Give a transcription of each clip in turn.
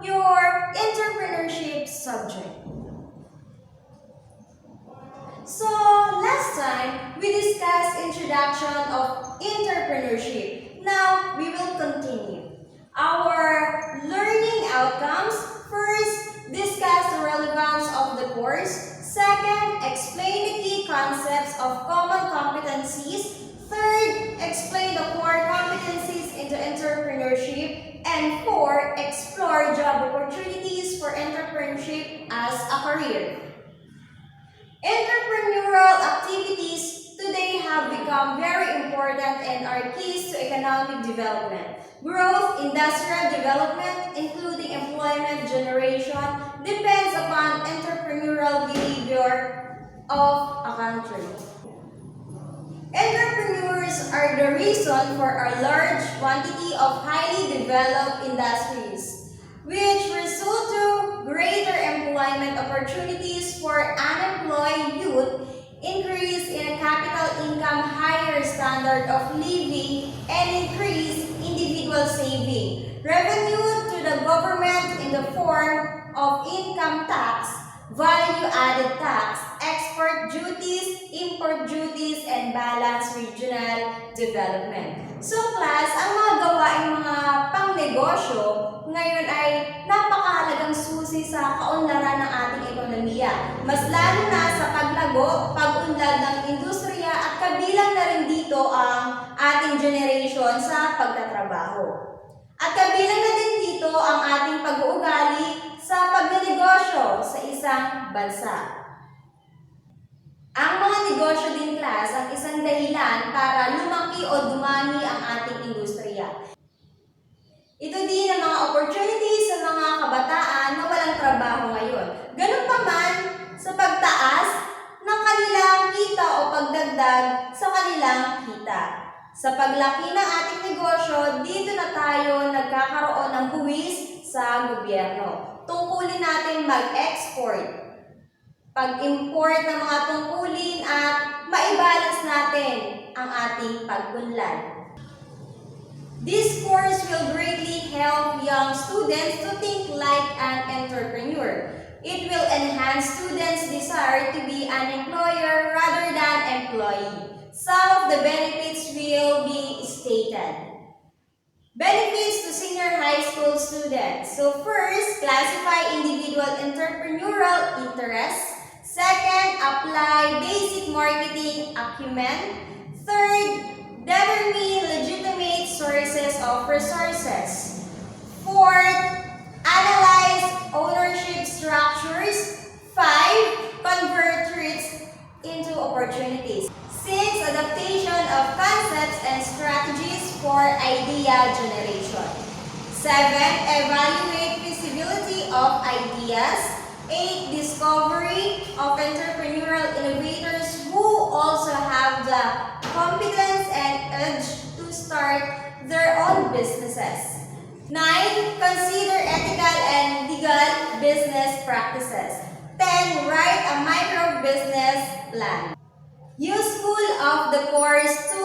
your entrepreneurship subject. So, last time, we discussed introduction of entrepreneurship. Now, we will continue. Our learning outcomes. First, discuss the relevance of the course. Second, explain the key concepts of common competencies. Third, explain the core competencies into entrepreneurship. And four, explore job opportunities for entrepreneurship as a career. Entrepreneurial activities today have become very important and are keys to economic development. Growth, industrial development, including employment generation, depends upon entrepreneurial behavior of a country. Entrepreneurs are the reason for a large quantity of highly developed industries, which result to greater employment opportunities for unemployed youth, increase in capital income, higher standard of living, and increase individual saving. Revenue to the government in the form of income tax, value-added tax, export duties, import duties, and balanced regional development. So class, ang mga gawaing mga pangnegosyo ngayon ay napakahalagang susi sa kaunlaran ng ating ekonomiya. Mas lalo na sa paglago, pag-unlad ng industriya at kabilang na rin dito ang ating generation sa pagtatrabaho. At kabilang na din dito ang ating pag-uugali sa pagnegosyo sa isang bansa. Ang mga negosyo din class ang isang dahilan para lumaki o dumami ang ating industriya. Ito din ang mga opportunities sa mga kabataan na walang trabaho ngayon. Ganun pa man sa pagtaas ng kanilang kita o pagdagdag sa kanilang kita. Sa paglaki ng ating negosyo, dito na tayo nagkakaroon ng buwis sa gobyerno. Tungkulin natin mag-export, pag-import ng mga tungkulin at maibalance natin ang ating pag-unlad. This course will greatly help young students to think like an entrepreneur. It will enhance students' desire to be an employer rather than employee. Some of the benefits will be stated. Benefits to senior high school students. So first, classify individual entrepreneurial interests. Second, apply basic marketing acumen. Third, determine legitimate sources of resources. Fourth, analyze ownership structures. 5, convert threats into opportunities. 6, adaptation of concepts and strategies for idea generation. 7, evaluate feasibility of ideas. 8, discovery of entrepreneurial innovators who also have the competence and edge to start their own businesses. 9, consider ethical and legal business practices. 10, write a micro-business plan. Useful of the course to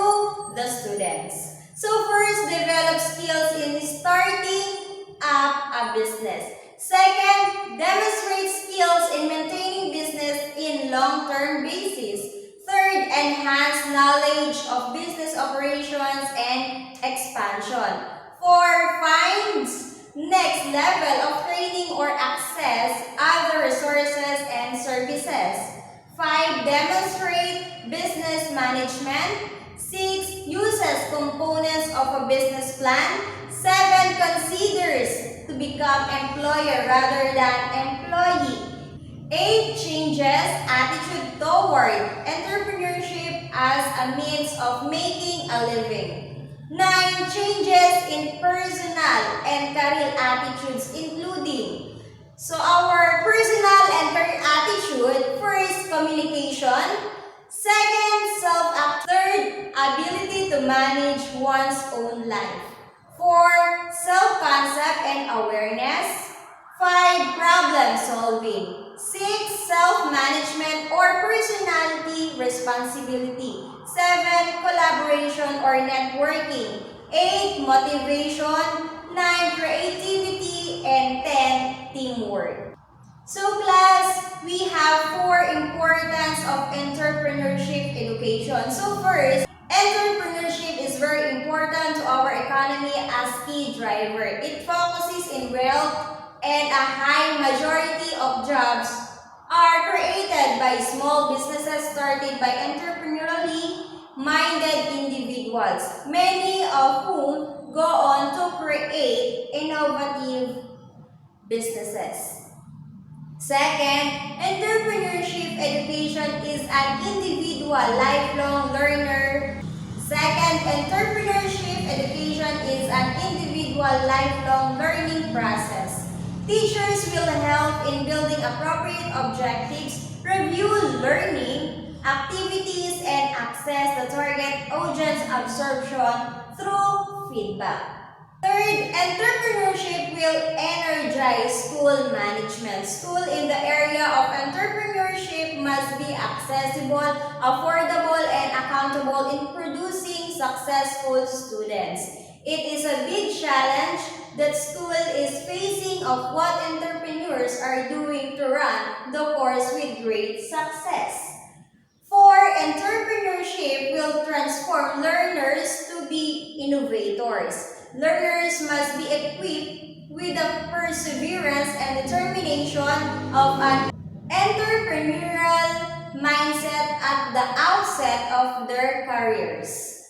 the students. So first, develop skills in starting up a business. Second, demonstrate skills in maintaining business in long-term basis. Third, enhance knowledge of business operations and expansion. 4, find next level of training or access other resources and services. 5, demonstrate business management. 6, uses components of a business plan. 7, considers to become employer rather than employee. 8, changes attitude toward entrepreneurship as a means of making a living. 9, changes in personal and career attitudes including. So our personal and career attitude, first, communication. Second, self-act. Third, ability to manage one's own life. 4, self-concept and awareness. 5, problem solving. 6, self-management or personality responsibility. 7, collaboration or networking. 8, motivation. 9. Creativity, and 10. Teamwork. So class, we have 4 importance of entrepreneurship education. So first, entrepreneurship is very important to our economy as key driver. It focuses in wealth and a high majority of jobs are created by small businesses started by entrepreneurially minded individuals, many of whom go on to create innovative businesses. Second, entrepreneurship education is an individual lifelong learner. Second, entrepreneurship education is an individual lifelong learning process. Teachers will help in building appropriate objectives, review learning activities, and assess the target audience absorption through feedback. Third, entrepreneurship will energize school management. School in the area of entrepreneurship must be accessible, affordable, and accountable in producing successful students. It is a big challenge that school is facing of what entrepreneurs are doing to run the course with great success. 4. Entrepreneurship will transform learners to be innovators. Learners must be equipped with the perseverance and determination of an entrepreneurial mindset at the outset of their careers.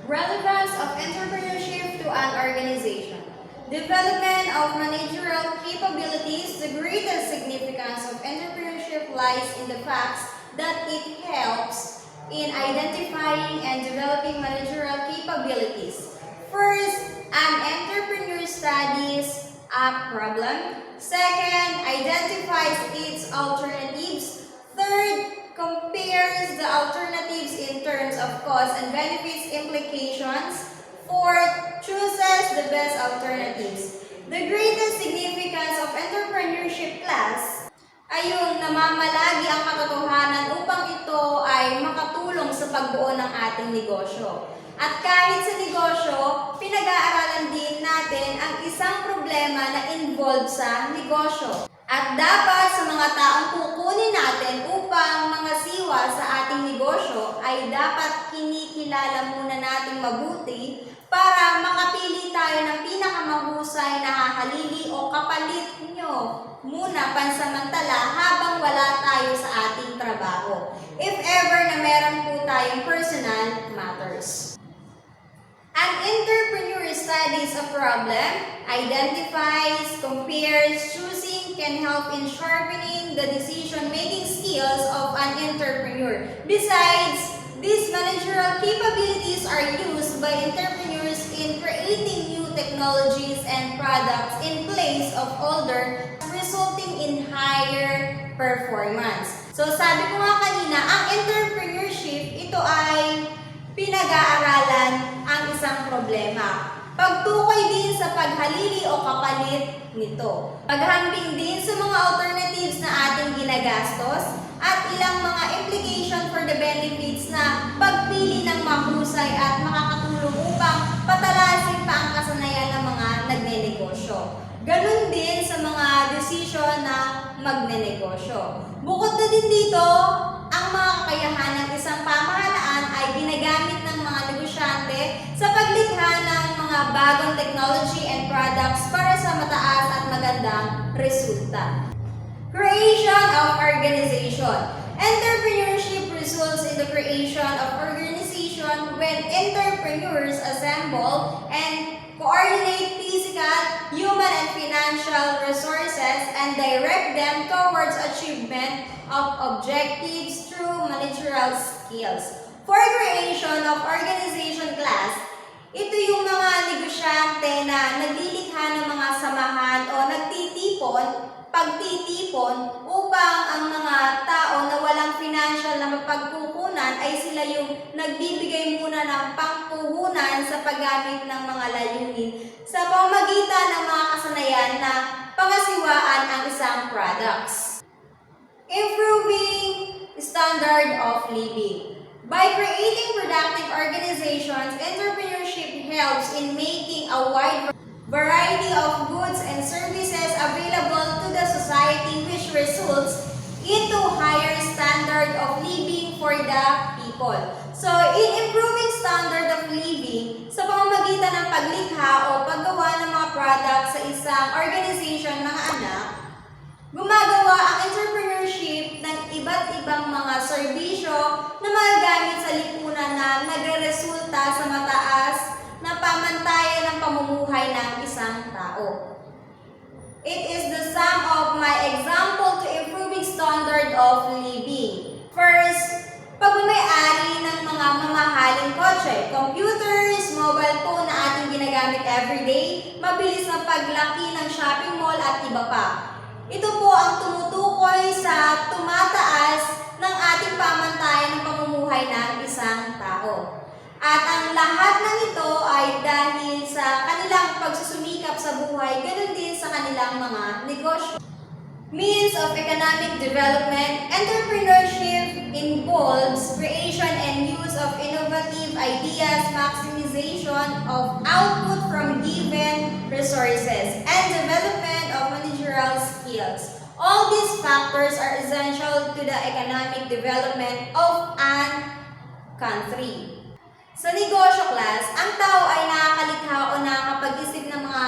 Relevance of entrepreneurship to an organization. Development of managerial capabilities. The greatest significance of entrepreneurship lies in the fact that it helps in identifying and developing managerial capabilities. First, an entrepreneur studies a problem. Second, identifies its alternatives. Third, compares the alternatives in terms of cost and benefits implications. Fourth, chooses the best alternatives. The greatest significance of entrepreneurship class ay yung namamalagi ang katotohanan upang ito ay makatulong sa pagbuo ng ating negosyo. At kahit sa negosyo, pinag-aaralan din natin ang isang problema na involved sa negosyo. At dapat sa mga taong kukunin natin upang mga siwa sa ating negosyo ay dapat kinikilala muna natin mabuti para makapili tayo ng pinakamahusay na hahalili o kapalit nyo muna pansamantala habang wala tayo sa ating trabaho. If ever na meron po tayong personal matters. An entrepreneur studies a problem, identifies, compares, choosing, can help in sharpening the decision-making skills of an entrepreneur. Besides, these managerial capabilities are used by entrepreneurs in creating new technologies and products in place of older, resulting in higher performance. So sabi ko nga kanina, ang entrepreneurship, ito ay pinag-aaralan ang isang problema. Pagtukoy din sa paghalili o kapalit nito. Paghambing din sa mga alternatives na ating ginagastos at ilang mga implication for the benefits na pagpili ng mahusay at makakatulong upang patalasin pa ang kasanayan ng mga nagnenegosyo. Ganun din sa mga desisyon na magnenegosyo. Bukod na din dito, ang mga kakayahan ng isang pamahalaan ay ginagamit ng mga negosyante sa paglikha ng mga bagong technology and products para sa mataas at magandang resulta. Creation of organization. Entrepreneurship results in the creation of organization when entrepreneurs assemble and coordinate physical, human, and financial resources and direct them towards achievement of objectives through managerial skills. For creation of organization class, ito yung mga negosyante na naglilikha ng mga samahan o pagtitipon upang ang mga tao na walang financial na mapagkukunan ay sila yung nagbibigay muna ng pangpuhunan sa paggamit ng mga layunin sa pamamagitan ng mga kasanayan na pangasiwaan ang isang products. Improving standard of living. By creating productive organizations, entrepreneurship helps in making a wide variety of goods and services available to the society, which results into higher standard of living for the people. So, in improving standard of living, sa pamamagitan ng paglikha o paggawa ng mga products sa isang organization, mga anak, gumagawa ang entrepreneurship ng iba't ibang mga serbisyo na magagamit sa lipunan na nagreresulta sa mataas na pamantayan ng pamumuhay ng isang tao. It is the sum of my example to improving standard of living. First, pagmamay-ari ng mga mamahaling kotse, computers, mobile phone na ating ginagamit everyday, mabilis na paglaki ng shopping mall at iba pa. Ito po ang tumutukoy sa tumataas ng ating pamantayan ng pamumuhay ng isang tao. At ang lahat ng ito ay dahil sa kanilang pagsusumikap sa buhay, ganoon din sa kanilang mga negosyo. Means of economic development, entrepreneurship involves creation and use of innovative ideas, maximization of output from given resources, and development of managerial skills. All these factors are essential to the economic development of an country. Sa negosyo class, ang tao ay nakakalikha o nakakapag-isip ng mga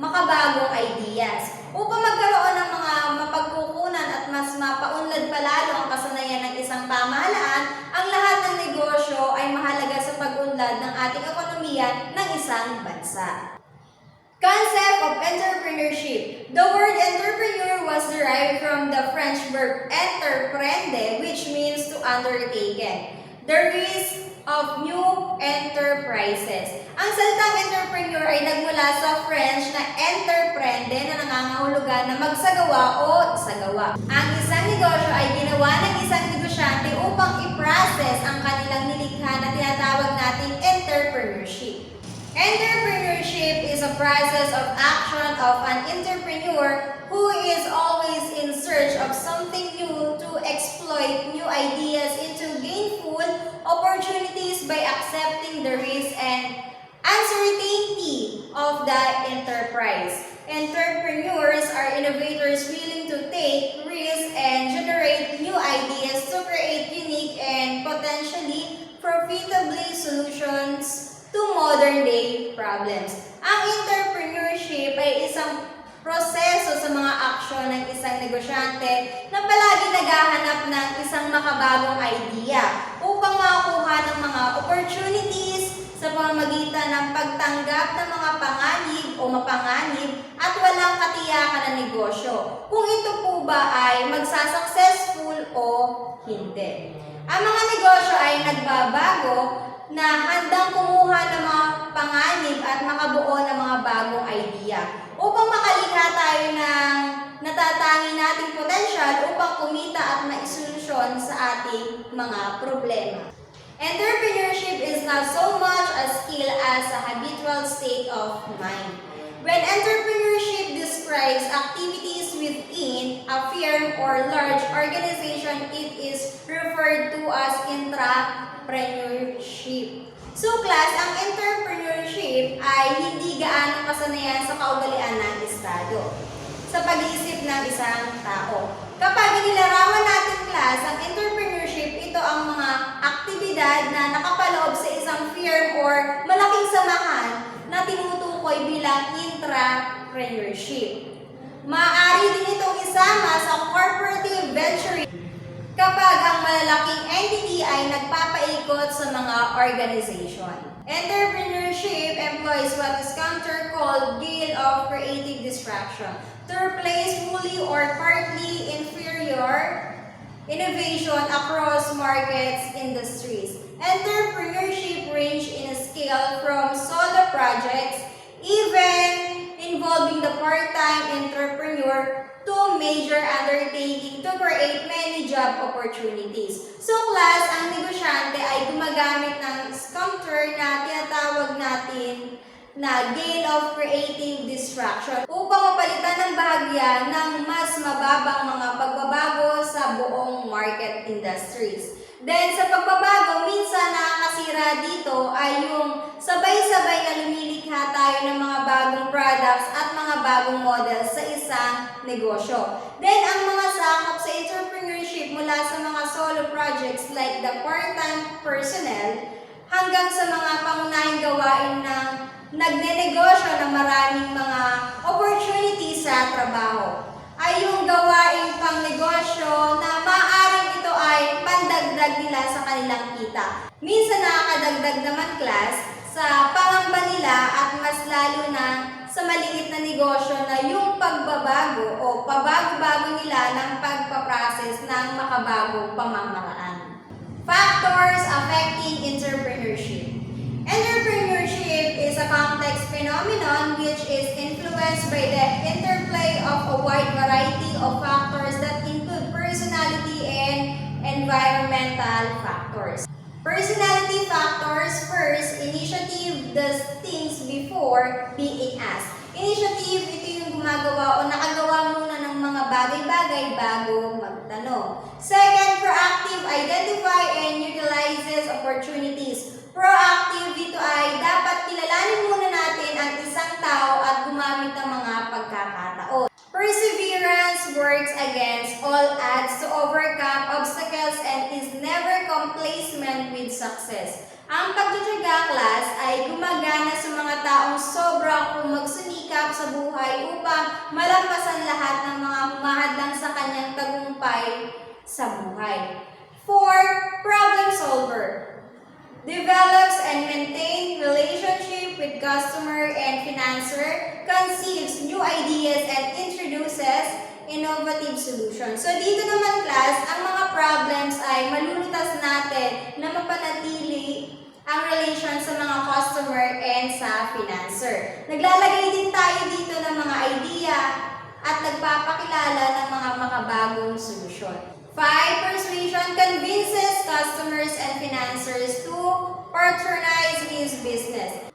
makabagong ideas upang magkaroon ng mga mapagkukunan at mas mapaunlad palalo ang kasanayan ng isang pamahalaan. Ang lahat ng negosyo ay mahalaga sa pag-unlad ng ating ekonomiya ng isang bansa. Concept of entrepreneurship. The word entrepreneur was derived from the French verb entreprendre, which means to undertaken. The risk of new enterprises. Ang salitang entrepreneur ay nagmula sa French na entreprendre na nangangahulugan na magsagawa o isagawa. Ang isang negosyo ay ginawa ng isang negosyante upang i-process ang kanilang nilikha na tinatawag nating entrepreneurship. Entrepreneurship is a process of action of an entrepreneur who is always in search of something new to exploit new ideas into gainful opportunities by accepting the risk and uncertainty of the enterprise. Entrepreneurs are innovators willing to take risks and generate new ideas to create unique and potentially profitably solutions to modern-day problems. Ang entrepreneurship ay isang proseso sa mga aksyon ng isang negosyante na palagi naghahanap ng isang makabagong idea upang makakuha ng mga opportunities sa pamamagitan ng pagtanggap ng mga panganib o mapanganib at walang katiyakan ng negosyo kung ito po ba ay magsasuccessful o hindi. Ang mga negosyo ay nagbabago na handang kumuha ng mga panganib at makabuo ng mga bagong idea upang makalikha tayo ng natatangi nating potensyal upang kumita at maisolusyon sa ating mga problema. Entrepreneurship is not so much a skill as a habitual state of mind. When entrepreneurship describes activities within a firm or large organization, it is referred to as entrepreneurship. So class, ang entrepreneurship ay hindi gaano kasanayan sa kaugalian ng estado sa pag-iisip ng isang tao. Kapag inilarawan natin class, ang entrepreneurship, ito ang mga aktibidad na nakapaloob sa isang firm or malaking samahan na tinutukoy bilang intrapreneurship. Maaari din itong isama sa cooperative venture kapag ang malalaking entity ay nagpapaikot sa mga organization. Entrepreneurship employs what is counter called gale of creative distraction to replace fully or partly inferior innovation across markets, industries. Entrepreneurship range in a scale from solo projects, even involving the part-time entrepreneur, to major undertaking to create many job opportunities. So class, ang negosyante ay gumagamit ng counter na tinatawag natin na gale of creative distraction upang mapalitan ng bahagya ng mas mababang mga pagbabago sa buong market industries. Then sa pagbabago, minsan nakakasira dito ay yung sabay-sabay na lumilikha tayo ng mga bagong products at mga bagong models sa isang negosyo. Then, ang mga sakop sa entrepreneurship mula sa mga solo projects like the part-time personnel hanggang sa mga pangunahing gawain ng nagnenegosyo ng maraming mga opportunities sa trabaho ay yung gawaing pang negosyo na maaaring ito ay pandagdag nila sa kanilang kita. Minsan nakakadagdag naman class sa pangamba nila at mas lalo na sa maliit na negosyo na yung pagbabago o pabago-bago nila ng pagpaprocess ng makabagong pamamaraan. Factors affecting entrepreneurship. Entrepreneurship is a complex phenomenon which is influenced by the interplay of a wide variety of factors that include personality and environmental factors. Personality factors: first, initiative does things before being asked. Initiative, ito yung gumagawa o nakagawa muna ng mga bagay-bagay bago magtanong. Second, proactive, identify and utilizes opportunities. Proactive, dito ay dapat kilalanin muna natin ang isang tao at gumamit ng mga pagkakataon. Perseverance works against all odds to overcome obstacles and is never complacent with success. Ang pagtutyaga class ay gumagana sa mga taong sobra kung magsumikap sa buhay upang malampasan lahat ng mga humahadlang sa kanyang tagumpay sa buhay. 4. Problem solver. Develops and maintains relationship with customer and financer, conceives new ideas and introduces innovative solutions. So dito naman class, ang mga problems ay malulutas natin na mapanatili ang relation sa mga customer and sa financer. Naglalagay din tayo dito ng mga idea at nagpapakilala ng mga makabagong solusyon. 5. Persuasion convinces customers and financiers to patronize his business.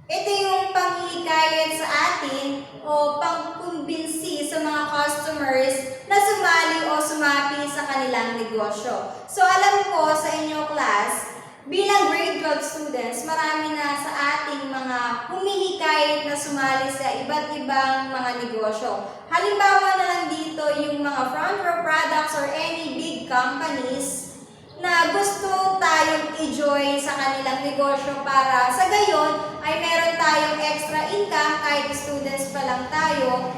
Ito yung panghihikayat sa atin o pangkumbinsi sa mga customers na sumali o sumapi sa kanilang negosyo. So alam ko sa inyo class, bilang grade 12 students, marami na sa ating mga humihikayat na sumali sa iba't ibang mga negosyo. Halimbawa na lang dito yung mga front row products or any big companies na gusto tayong i-join sa kanilang negosyo para sa gayon ay meron tayong extra income kahit students pa lang tayo,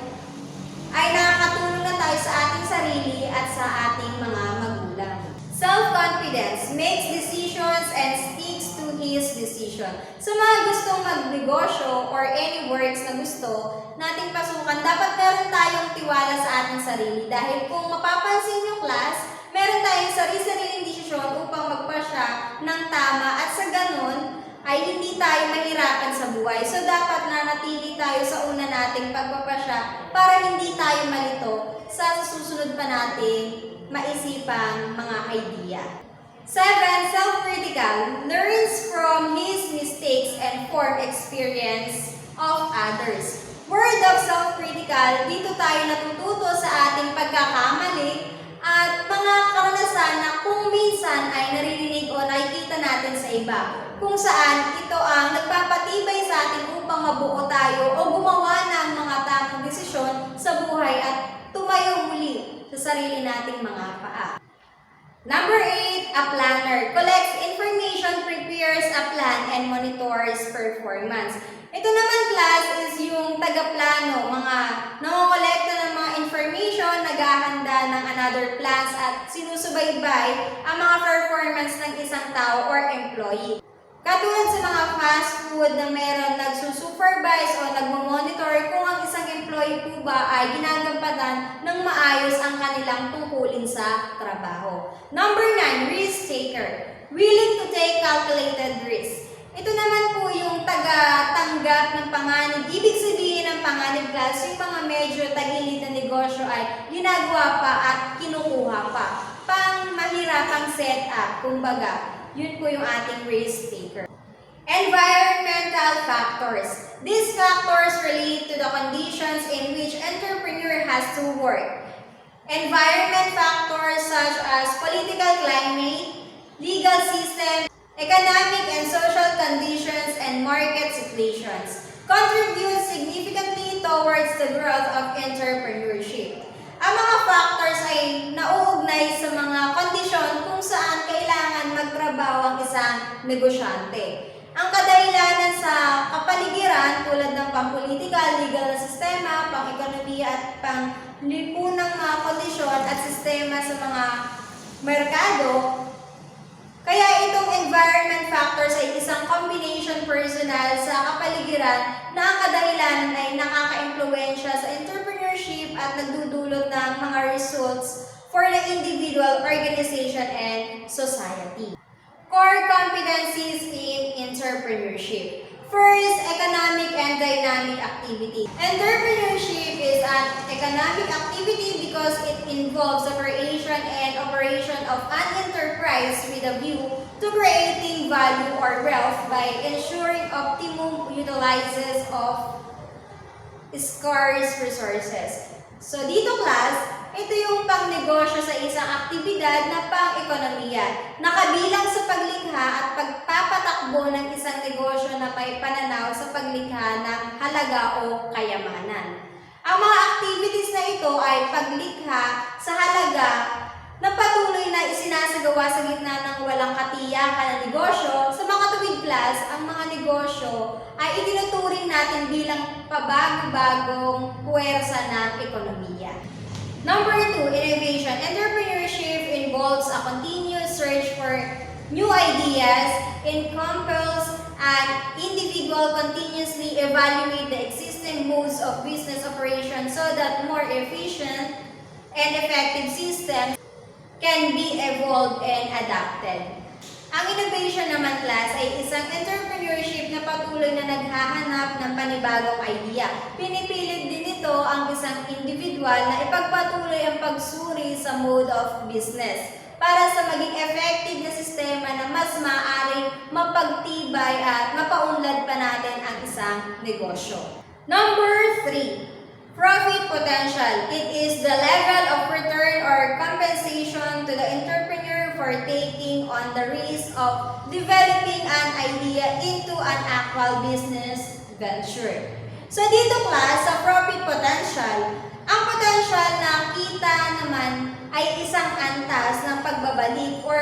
ay nakakatulong na tayo sa ating sarili at sa ating mga magulang. Self-confidence makes decisions and sticks to his decision. Sa mga gustong magnegosyo or any works na gusto nating pasukan, dapat meron tayong tiwala sa ating sarili. Dahil kung mapapansin nyo class, meron tayong sarili-sariling desisyon upang magpasya ng tama at sa ganun ay hindi tayo mahirapan sa buhay. So dapat nanatili tayo sa una nating pagpapasya para hindi tayo malito sa susunod pa nating maisipang mga idea. 7. Self-critical learns from his mistakes and form experience of others. Word of self-critical, dito tayo natututo sa ating pagkakamali at mga karanasan na kung minsan ay naririnig o nakikita natin sa iba. Kung saan ito ang nagpapatibay sa atin upang mabuo tayo o gumawa ng mga tamang desisyon sa buhay at tumayo muli sa sarili nating mga paa. Number 8, a planner. Collects information, prepares a plan, and monitors performance. Ito naman class is yung taga-plano, mga nangokolekta ng mga information, naghahanda ng another plans at sinusubaybay ang mga performance ng isang tao or employee. Katulad sa mga fast food na meron nagsusupervise o nagmamonitor kung ang isang employee po ba ay ginagampanan ng maayos ang kanilang tungkulin sa trabaho. Number 9, risk taker. Willing to take calculated risk. Ito naman po yung taga-tanggap ng panganib. Ibig sabihin ng panganib class, yung mga medyo tagilid na negosyo ay ginagawa pa at kinukuha pa. Pang mahirapang setup, kumbaga. Yun po yung ating risk taker. Environmental factors. These factors relate to the conditions in which entrepreneur has to work. Environment factors such as political climate, legal system, economic and social conditions and market situations contribute significantly towards the growth of entrepreneurship. Ang mga factors ay nauugnay sa mga kondisyon kung saan kailangan magtrabaho ang isang negosyante. Ang kadahilanan sa kapaligiran tulad ng pampolitikal, legal na sistema, pang-ekonomiya at panglipunang mga kondisyon at sistema sa mga merkado. Kaya itong environment factors ay isang combination personal sa kapaligiran na ang kadahilanan ay nakaka-impluwensya sa entrepreneurship at nagdudulot ng mga results for the individual, organization, and society. Core competencies in entrepreneurship. First, economic and dynamic activity. Entrepreneurship is an economic activity because it involves the creation and operation of an enterprise with a view to creating value or wealth by ensuring optimum utilizes of scarce resources. So dito class, ito yung pangnegosyo sa isang aktibidad na pang-ekonomiya, nakabilang sa paglikha at pagpapatakbo ng isang negosyo na may pananaw sa paglikha ng halaga o kayamanan. Ang mga activities na ito ay paglikha sa halaga na patuloy na isinasagawa sa gitna ng walang katiyakan na negosyo. Sa makatuwid class, ang mga negosyo ay itinuturing natin bilang pabago-bagong puwersa ng ekonomiya. Number 2, innovation. Entrepreneurship involves a continuous search for new ideas and compels an individual continuously evaluate the existing modes of business operation so that more efficient and effective systems can be evolved and adapted. Ang innovation naman class ay isang entrepreneurship na patuloy na naghahanap ng panibagong idea. Pinipilit din ito ang isang individual na ipagpatuloy ang pagsuri sa mode of business para sa maging effective na sistema na mas maaaring mapagtibay at mapaunlad pa natin ang isang negosyo. Number 3. Profit potential. It is the level of return or compensation to the entrepreneur for taking on the risk of developing an idea into an actual business venture. So dito class, sa profit potential, ang potential na kita naman ay isang antas ng pagbabalik or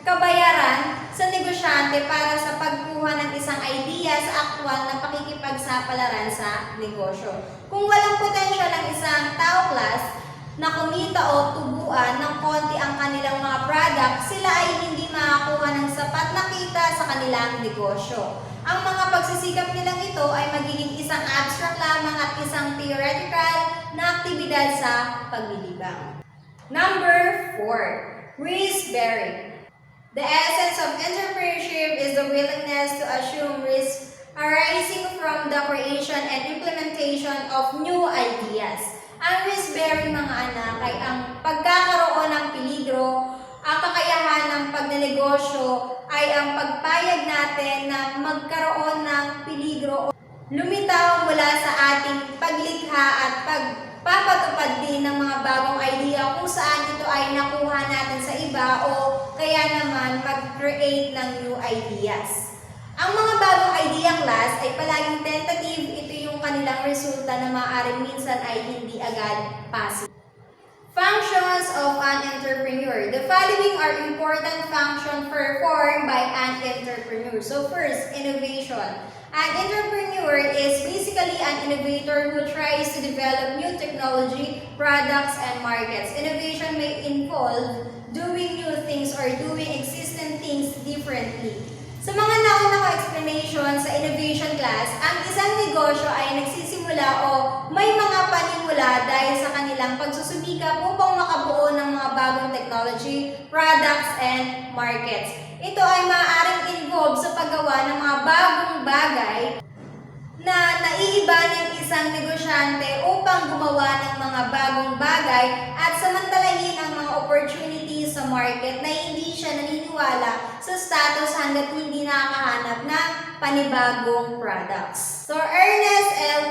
kabayaran sa negosyante para sa pagkuha ng isang idea sa aktwal na pakikipagsapalaran sa negosyo. Kung walang potential ang isang tao class na kumita o tubuan ng konti ang kanilang mga product, sila ay hindi makakuha ng sapat na kita sa kanilang negosyo. Ang mga pagsisikap nilang ito ay magiging isang abstract lamang at isang theoretical na aktibidad sa paglilibang. Number 4. Risk-bearing. The essence of entrepreneurship is the willingness to assume risk arising from the creation and implementation of new ideas. Ang risk-bearing mga anak ay ang pagkakaroon ng peligro, ang kakayahan ng pagnenegosyo ay ang pagpayag natin na magkaroon ng peligro, lumitaw mula sa ating paglikha at pagpapatupad din ng mga bagong idea kung saan ito ay nakuha natin sa iba o kaya naman mag-create ng new ideas. Ang mga bagong idea class ay palaging tentative, ito yung kanilang resulta na maaaring minsan ay hindi agad positive. Functions of an entrepreneur. The following are important functions performed by an entrepreneur. So first, innovation. An entrepreneur is basically an innovator who tries to develop new technology, products, and markets. Innovation may involve doing new things or doing existing things differently. Sa mga nauna ko explanation sa innovation class, ang isang negosyo ay nagsisimula o may mga panimula dahil sa kanilang pagsusumikap upang makabuo ng mga bagong technology, products, and markets. Ito ay maaaring involve sa paggawa ng mga bagong bagay na naiiba ng isang negosyante upang gumawa ng mga bagong bagay at samantalahin ang mga opportunities sa market na hindi siya naniniwala sa status hanggat hindi nakakahanap ng panibagong products. So Ernest L.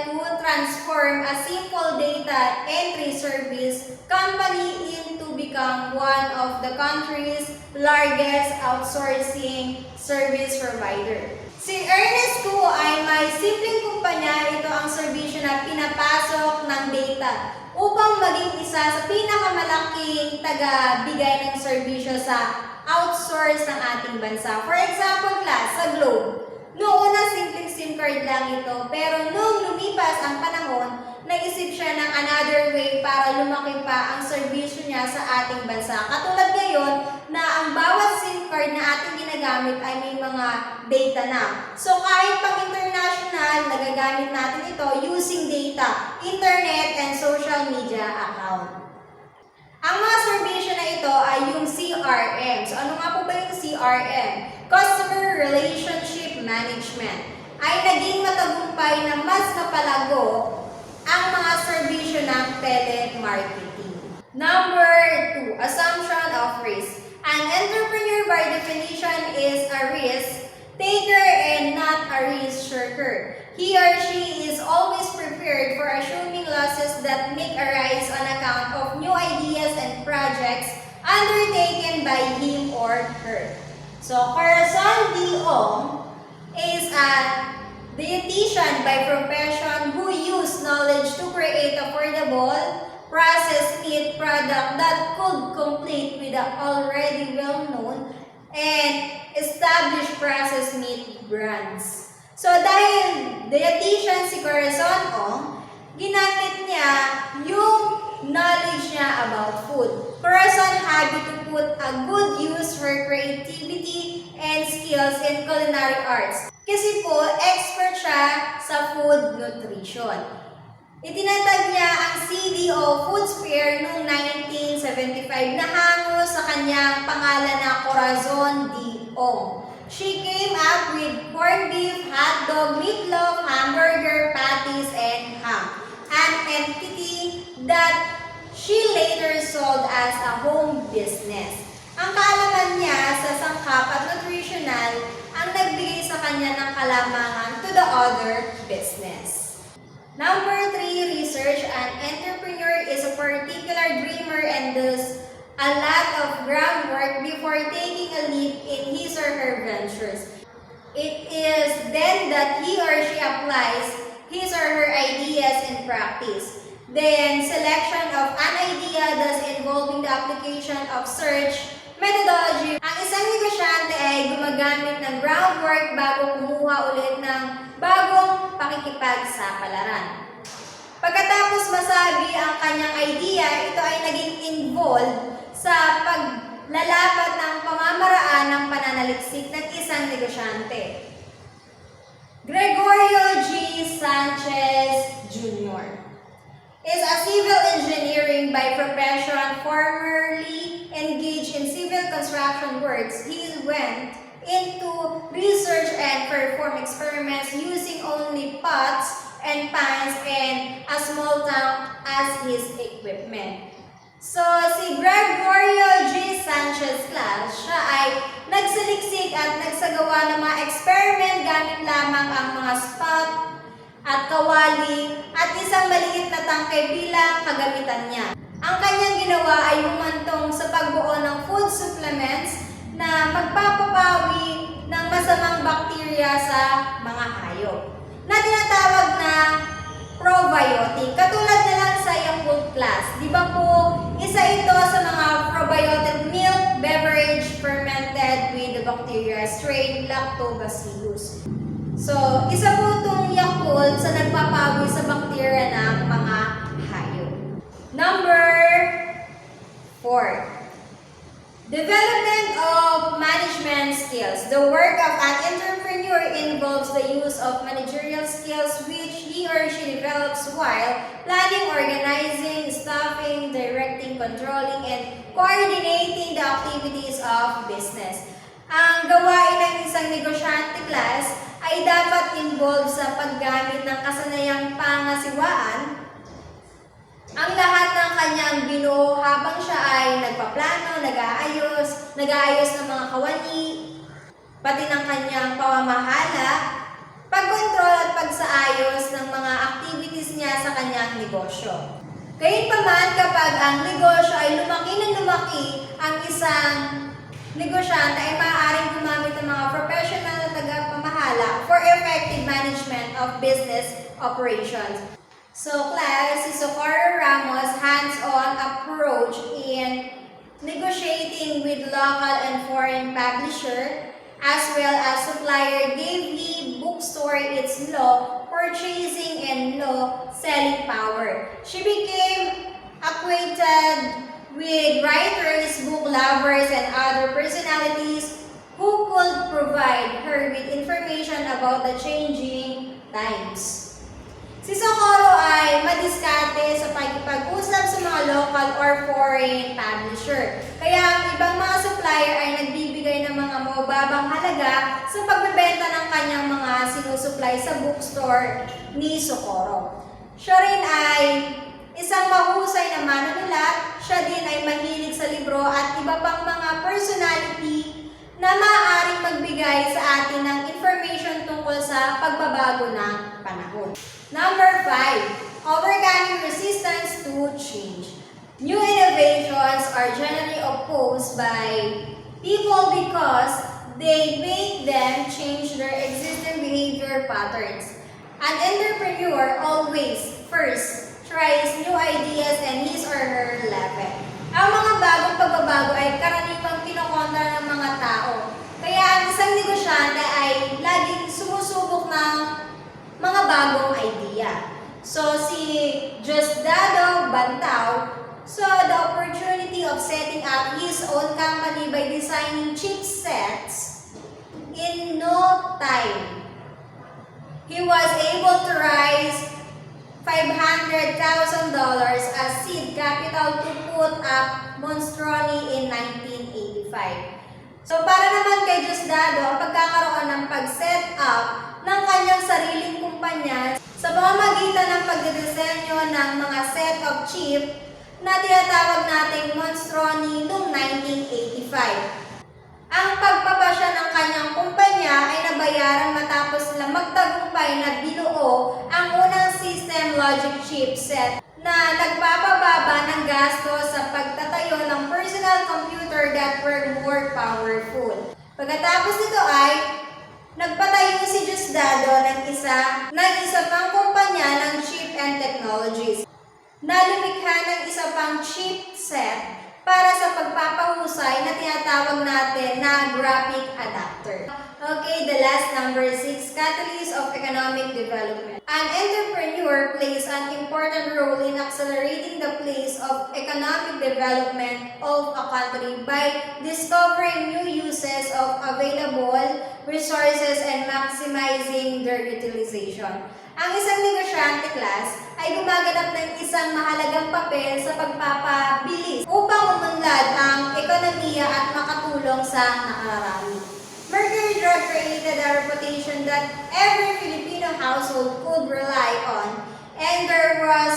transform a simple data entry service company into becoming become one of the country's largest outsourcing service provider. Si Ernest Cu ay may simpleng kumpanya. Ito ang serbisyo na pinapasok ng data upang maging isa sa pinakamalaking taga-bigay ng serbisyo sa outsource ng ating bansa. For example, class, sa Globe. Noong una, simpleng SIM card lang ito, pero nung lumipas ang panahon, nag-isip siya ng another way para lumaki pa ang serbisyo niya sa ating bansa. Katulad ngayon na ang bawat SIM card na ating ginagamit ay may mga data na. So kahit pang international, nagagamit natin ito using data, internet, and social media account. Ang mga serbisyo na ito ay yung CRM. So ano nga po ba yung CRM? Customer Relationship Management. Ay naging matagumpay na mas napalago ang mga serbisyo ng telemarketing. Number 2, assumption of risk. An entrepreneur by definition is a risk taker and not a risk taker. He or she is always prepared for assuming losses that may arise on account of new ideas and projects undertaken by him or her. So, Corazon D. Ong is a dietitian by profession who used knowledge to create affordable, processed meat product that could compete with the already well-known and established processed meat brands. So, dahil dietitian si Corazon Ong, ginamit niya yung knowledge niya about food. Corazon happy to put a good use her creativity and skills in culinary arts. Kasi po, expert siya sa food nutrition. Itinatag niya ang CDO Food Fair noong 1975 na hango sa kanyang pangalan na Corazon D. Ong. She came up with corned beef, hot dog, meatloaf, hamburger, patties, and ham. An entity that she later sold as a home business. Ang kaalaman niya sa sangkap at nutritional ang nagbigay sa kanya ng kalamangan to the other business. Number 3, research. An entrepreneur is a particular dreamer and does a lot of groundwork before taking a leap in his or her ventures. It is then that he or she applies his or her ideas in practice. Then, selection of an idea thus involving the application of search methodology. Ang isang negosyante ay gumagamit ng groundwork bago kumuha ulit ng bagong pakikipagsapalaran. Pagkatapos masabi ang kanyang idea, ito ay naging involved sa paglalapat ng pamamaraan ng pananaliksik ng isang negosyante. Gregorio G. Sanchez Jr. is a civil engineering by profession, formerly engaged in civil construction works. He went into research and performed experiments using only pots and pans and a small tank as his equipment. So, si Gregorio G. Sanchez class, siya ay nagsaliksik at nagsagawa ng mga experiment gamit lamang ang mga spot at kawali at isang maliit na tangke bilang kagamitan niya. Ang kanyang ginawa ay humantong sa pagbuo ng food supplements na magpapapawi ng masamang bakterya sa mga hayop na tinatawag na probiotic. Katulad na lang sa Yakult Plus. Di ba po, isa ito sa mga probiotic milk beverage fermented with the bacteria strain Lactobacillus. So, isa po itong Yakult sa nagpapawi sa bakterya ng mga hayop. Number 4. Development of management skills. The work of an entrepreneur involves the use of managerial skills which he or she develops while planning, organizing, staffing, directing, controlling, and coordinating the activities of business. Ang gawain ng isang negosyante class ay dapat involved sa paggamit ng kasanayang pangasiwaan ang lahat ng kanyang binuo habang siya ay nagpaplano, nag-aayos ng mga kawani, pati ng kanyang pamamahala, pagkontrol at pagsaayos ng mga activities niya sa kanyang negosyo. Gayunpaman, kapag ang negosyo ay lumaki ng lumaki, ang isang negosyante ay maaaring gumamit ng mga professional na tagapamahala for effective management of business operations. So class, si Osorio Ramos' hands-on approach in negotiating with local and foreign publisher as well as supplier gave the bookstore its low purchasing and low selling power. She became acquainted with writers, book lovers, and other personalities who could provide her with information about the changing times. Si Osorio ay madiskarte sa pagkipag-usap sa mga local or foreign publisher. Kaya ang ibang mga supplier ay nagbibigay ng mga mababang halaga sa pagbebenta ng kanyang mga sinusupply sa bookstore ni Osorio. Siya rin ay isang mahusay na manunulat, siya din ay mahilig sa libro at iba pang mga personality na maaaring magbigay sa atin ng information tungkol sa pagbabago ng panahon. Number 5, overcoming resistance to change. New innovations are generally opposed by people because they make them change their existing behavior patterns. An entrepreneur always first tries new ideas and his or her level. Ang mga bagong pagbabago ay karaniwang kinokontra ng mga tao. Kaya ang isang negosyante ay laging sumusubok ng mga bagong idea. So si Diosdado Bantao saw the opportunity of setting up his own company by designing chipsets in no time. He was able to raise $500,000 as seed capital to put up Monstroni in 1985. So para naman kay Diosdado, ang pagkakaroon ng pag-set up ng kanyang sariling kumpanya sa pamamagitan ng pagdidisenyo ng mga set of chip na tinatawag nating Monstroni noong 1985. Ang pagpapasya ng kanyang kumpanya ay nabayaran matapos sila magtagumpay na binuo ang unang system logic chipset na nagpapababa ng gasto sa pagtatayo ng personal computer that were more powerful. Pagkatapos nito ay nagpatayo si Diosdado ng isa pang kumpanya ng chip and technologies na lumikha ng isa pang chipset para sa pagpapahusay na tinatawag natin na graphic adapter. Okay, the last number 6, catalyst of economic development. An entrepreneur plays an important role in accelerating the pace of economic development of a country by discovering new uses of available resources and maximizing their utilization. Ang isang negosyante class ay gumaganap ng isang mahalagang papel sa pagpapabilis upang umunlad ang ekonomiya at makatulong sa nakararami. Mercury Drug created a reputation that every Filipino household could rely on, and there was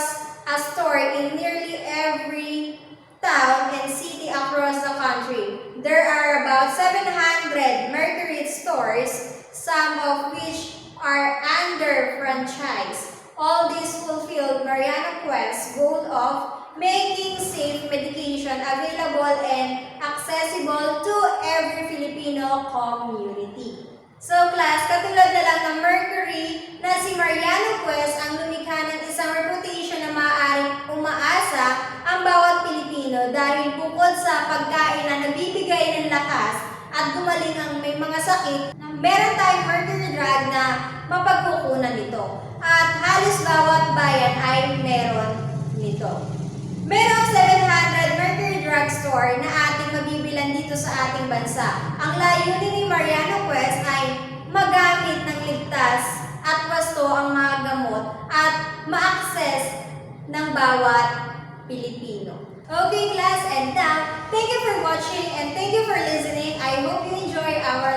a store in nearly every town and city across the country. There are about 700 Mercury stores, some of which are under franchise. All this fulfilled Mariano Quest's goal of making safe medication available and accessible to every Filipino community. So class, katulad na lang ng Mercury na si Mariano Quest ang lumikha ng isang reputation na maaaring umaasa ang bawat Pilipino dahil bukod sa pagkain na nagbibigay ng lakas at gumaling ang may mga sakit, meron tayong Mercury Drug na mapagkukunan nito. At halos bawat bayan ay meron nito. Merong 700 Mercury Drug Store na ating mabibilan dito sa ating bansa. Ang layunin ni Mariano Quest ay magamit ng ligtas at wasto ang mga gamot at ma-access ng bawat Pilipino. Okay class, and now, thank you for watching and thank you for listening. I hope you enjoy our